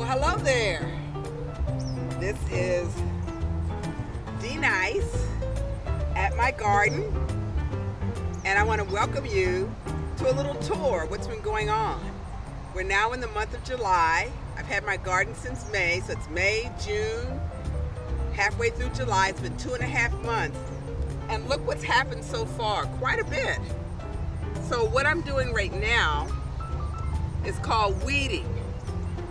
Hello there. This is D-Nice at my garden, and I want to welcome you to a little tour of what's been going on. We're now in the month of July. I've had my garden since May, so it's May, June, halfway through July. It's been 2.5 months, and look what's happened so far, quite a bit. So what I'm doing right now is called weeding.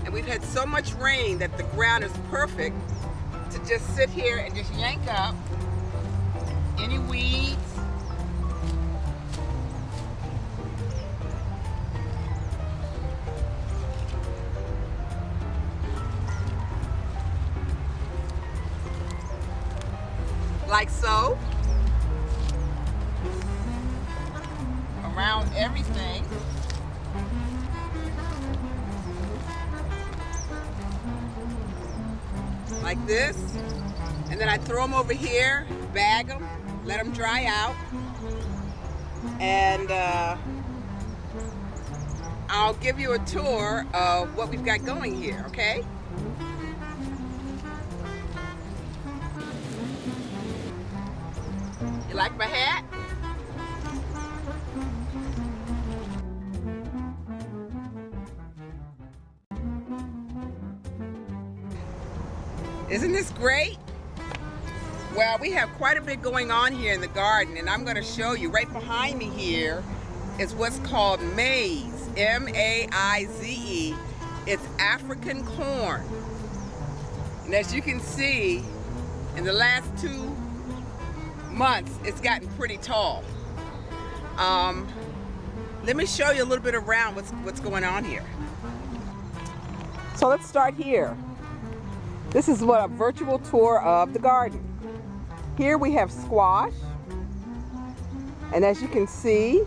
And we've had so much rain that the ground is perfect to just sit here and just yank up any weeds. Like so. Around everything. Like this, and then I throw them over here, bag them, let them dry out, and I'll give you a tour of what we've got going here, okay? You like my hat? Isn't this great? Well, we have quite a bit going on here in the garden, and I'm going to show you. Right behind me here is what's called maize, M-A-I-Z-E. It's African corn. And as you can see, in the last 2 months, it's gotten pretty tall. Let me show you a little bit around what's going on here. So let's start here. This is what a virtual tour of the garden. Here we have squash, and as you can see,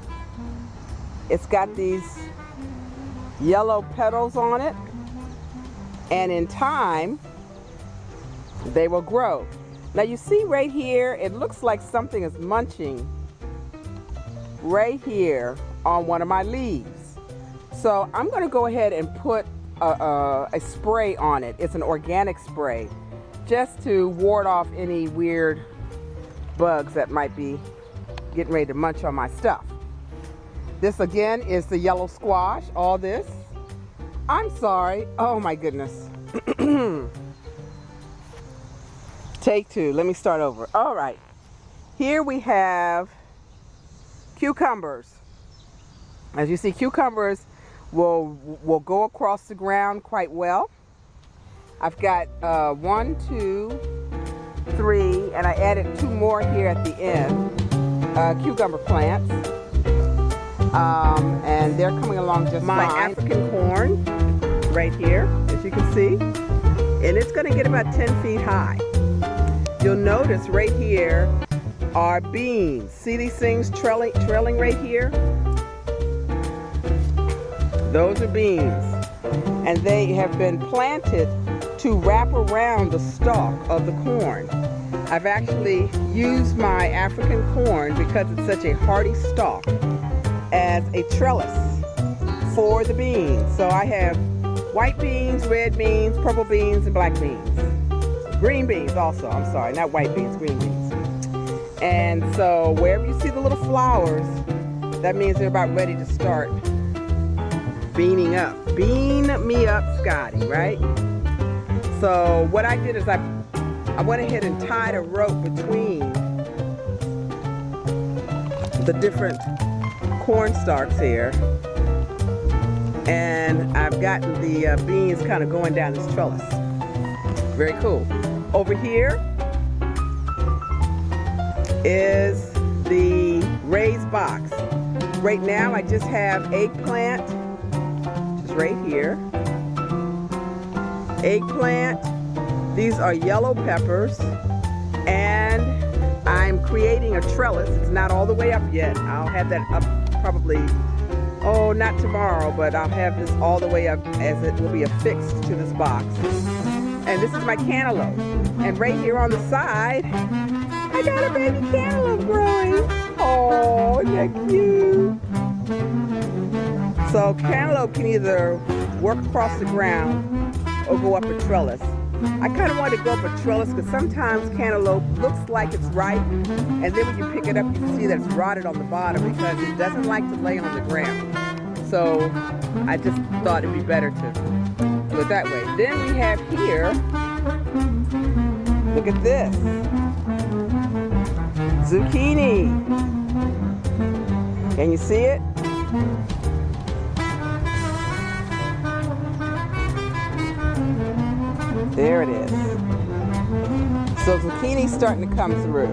it's got these yellow petals on it, and in time they will grow. Now you see right here, it looks like something is munching right here on one of my leaves. So I'm going to go ahead and put a spray on it. It's an organic spray, just to ward off any weird bugs that might be getting ready to munch on my stuff. This again is the yellow squash, all this. I'm sorry, oh my goodness. Take 2, let me start over. All right, here we have cucumbers. As you see, cucumbers will go across the ground quite well. I've got 1, 2, 3, and I added 2 more here at the end, cucumber plants, and they're coming along just fine. My African corn right here, as you can see, and it's going to get about 10 feet high. You'll notice right here are beans. See these things trailing right here? Those are beans, and they have been planted to wrap around the stalk of the corn. I've actually used my African corn, because it's such a hardy stalk, as a trellis for the beans. So I have white beans, red beans, purple beans, and black beans. Green beans also, I'm sorry, not white beans, green beans. And so wherever you see the little flowers, that means they're about ready to start beaning up. Bean me up, Scotty, right? So what I did is I went ahead and tied a rope between the different corn stalks here, and I've gotten the beans kind of going down this trellis. Very cool. Over here is the raised box. Right now I just have eggplant, right here. Eggplant. These are yellow peppers, and I'm creating a trellis. It's not all the way up yet. I'll have that up probably, oh, not tomorrow, but I'll have this all the way up, as it will be affixed to this box. And this is my cantaloupe. And right here on the side, I got a baby cantaloupe growing. Oh, isn't that cute? So cantaloupe can either work across the ground or go up a trellis. I kind of wanted to go up a trellis because sometimes cantaloupe looks like it's ripe, and then when you pick it up, you can see that it's rotted on the bottom because it doesn't like to lay on the ground. So I just thought it'd be better to go that way. Then we have here, look at this, zucchini. Can you see it? There it is. So zucchini's starting to come through.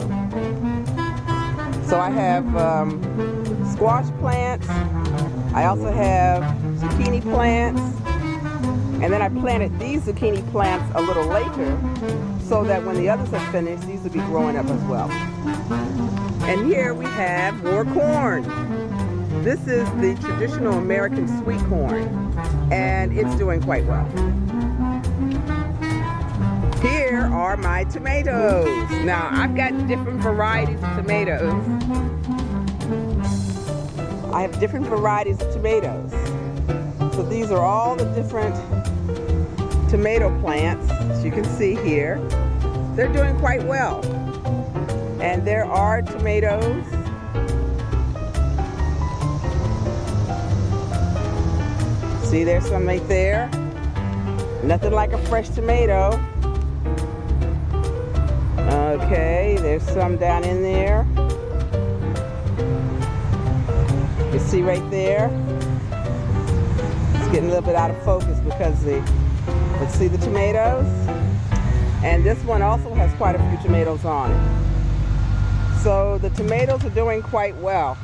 So I have squash plants. I also have zucchini plants. And then I planted these zucchini plants a little later so that when the others are finished, these will be growing up as well. And here we have more corn. This is the traditional American sweet corn, and it's doing quite well. Here are my tomatoes. Now, I've got different varieties of tomatoes. I have different varieties of tomatoes. So these are all the different tomato plants, as you can see here. They're doing quite well. And there are tomatoes. See, there's some right there. Nothing like a fresh tomato. Okay, there's some down in there. You see right there? It's getting a little bit out of focus because let's see the tomatoes. And this one also has quite a few tomatoes on it. So the tomatoes are doing quite well.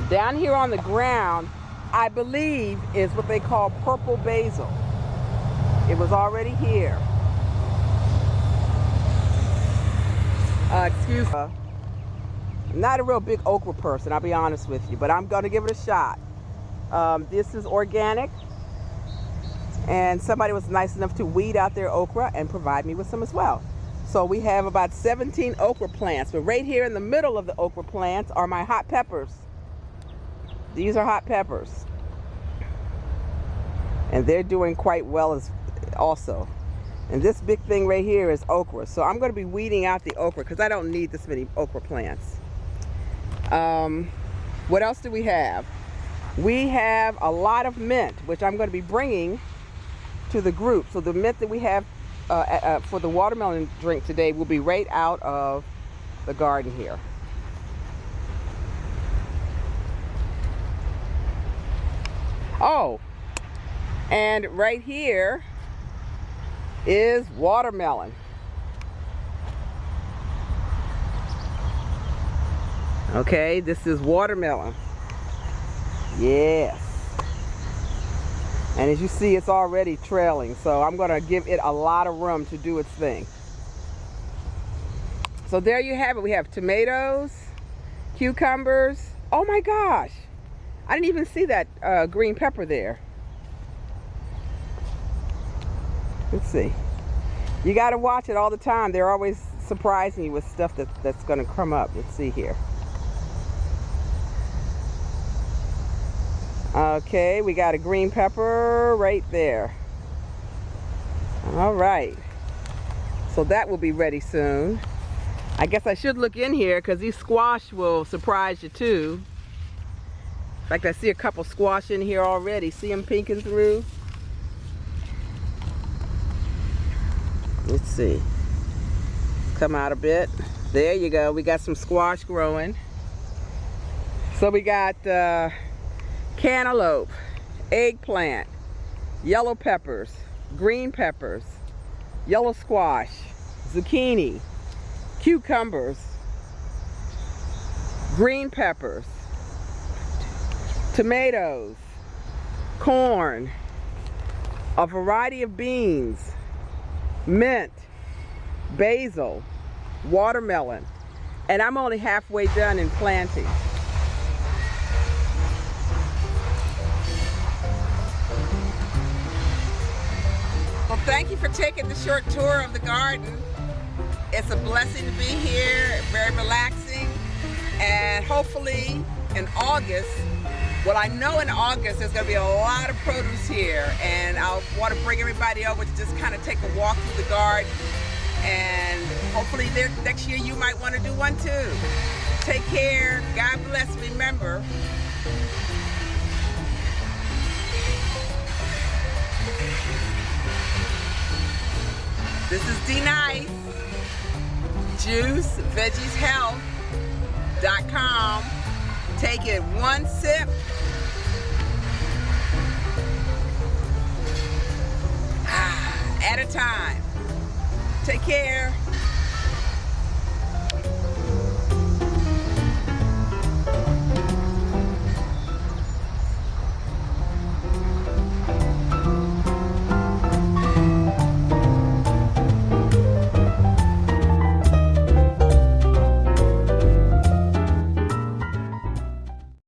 Down here on the ground, I believe, is what they call purple basil. It was already here. Excuse me. I'm not a real big okra person, I'll be honest with you, but I'm going to give it a shot. This is organic, and somebody was nice enough to weed out their okra and provide me with some as well. So we have about 17 okra plants, but right here in the middle of the okra plants are my hot peppers. These are hot peppers, and they're doing quite well as also. And this big thing right here is okra. So I'm going to be weeding out the okra because I don't need this many okra plants. What else do we have? We have a lot of mint, which I'm going to be bringing to the group. So the mint that we have for the watermelon drink today will be right out of the garden here. Oh, and right here is watermelon. Okay, this is watermelon. Yes. And as you see, it's already trailing, so I'm going to give it a lot of room to do its thing. So there you have it. We have tomatoes, cucumbers. Oh my gosh, I didn't even see that green pepper there. Let's see. You got to watch it all the time. They're always surprising you with stuff that's going to come up. Let's see here. Okay, we got a green pepper right there. All right. So that will be ready soon. I guess I should look in here because these squash will surprise you too. In fact, I see a couple squash in here already. See them peeking through? Let's see. Come out a bit. There you go. We got some squash growing. So we got cantaloupe, eggplant, yellow peppers, green peppers, yellow squash, zucchini, cucumbers, green peppers, tomatoes, corn, a variety of beans, mint, basil, watermelon, and I'm only halfway done in planting. Well, thank you for taking the short tour of the garden. It's a blessing to be here, very relaxing, and hopefully in August Well, I know in August there's going to be a lot of produce here, and I want to bring everybody over to just kind of take a walk through the garden, and hopefully next year you might want to do one too. Take care. God bless. Remember, this is D Nice, JuiceVeggiesHealth.com. Take it one sip at a time. Take care.